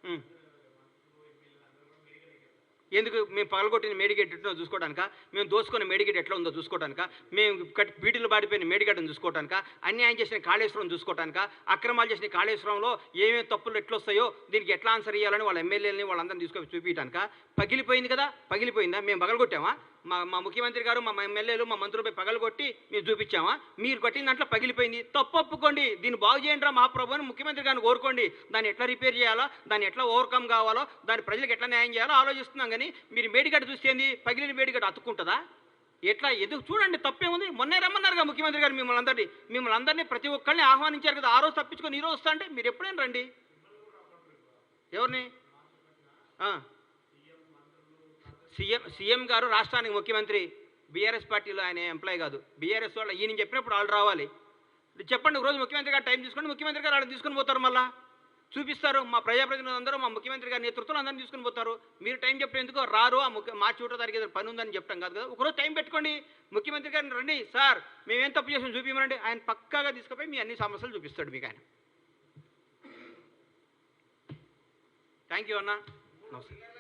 హ్మ్. ఎందుకు మేము పగలగొట్టిన మేడిగడ్డ ఎట్లా చూసుకోవడానికా, మేము దోసుకున్న మేడిగడ్డ ఎట్లా ఉందో చూసుకోవడానికా, మేము బీటీలు బాడిపోయిన మేడిగడ్డను చూసుకోవడానికా, అన్యాయం చేసిన కాళేశ్వరం చూసుకోవడానికా, అక్రమాలు చేసిన కాళేశ్వరంలో ఏమేమి తప్పులు ఎట్లొస్తాయో దీనికి ఎట్లా ఆన్సర్ ఇవ్వాలని వాళ్ళ ఎమ్మెల్యేలని వాళ్ళందరినీ తీసుకొని చూపించడానికా? పగిలిపోయింది కదా, పగిలిపోయిందా? మేము పగలగొట్టామా? మా మా ముఖ్యమంత్రి గారు మా ఎమ్మెల్యేలు మా మంత్రులపై పగలగొట్టి మేము చూపించామా? మీరు కొట్టిన దాంట్లో పగిలిపోయింది, తప్పు ఒప్పుకోండి, దీన్ని బాగు చేయండి రా మహాప్రభు అని ముఖ్యమంత్రి గారిని కోరుకోండి. దాన్ని ఎట్లా రిపేర్ చేయాలో, దాన్ని ఎట్లా ఓవర్కమ్ కావాలో, దాని ప్రజలకు ఎట్లా న్యాయం చేయాలో ఆలోచిస్తున్నాం. కానీ మీరు మేడిగడ్డ చూస్తేంది, పగిలిన మేడిగడ్డ అతుక్కుంటుందా? ఎట్లా ఎందుకు చూడండి, తప్పేముంది? మొన్నే రమ్మన్నారుగా ముఖ్యమంత్రి గారు మిమ్మల్ని అందరినీ ప్రతి ఒక్కరిని ఆహ్వానించారు కదా. ఆ రోజు తప్పించుకొని ఈ రోజు వస్తా అంటే మీరు ఎప్పుడైనా రండి. ఎవరిని? సీఎం గారు రాష్ట్రానికి ముఖ్యమంత్రి, బీఆర్ఎస్ పార్టీలో ఆయన ఎంప్లాయ్ కాదు. బీఆర్ఎస్ వాళ్ళు ఈయన చెప్పినప్పుడు వాళ్ళు రావాలి. చెప్పండి, ఒక రోజు ముఖ్యమంత్రి గారు టైం తీసుకొని ముఖ్యమంత్రి గారు వాళ్ళని తీసుకొని పోతారు, మళ్ళీ చూపిస్తారు. మా ప్రజాప్రతినిధులు అందరూ మా ముఖ్యమంత్రి గారి నేతృత్వంలో అందరినీ తీసుకొని పోతారు. మీరు టైం చెప్పిన ఎందుకో రారు. మార్చి 1వ తారీఖు పని ఉందని చెప్పడం కాదు కదా. ఒకరోజు టైం పెట్టుకోండి, ముఖ్యమంత్రి గారిని రండి, సార్ మేమేం తప్పు చేసాం చూపించమనండి. ఆయన పక్కాగా తీసుకుపోయి మీ అన్ని సమస్యలు చూపిస్తాడు మీకు ఆయన. థ్యాంక్ యూ అన్న, నమస్తే.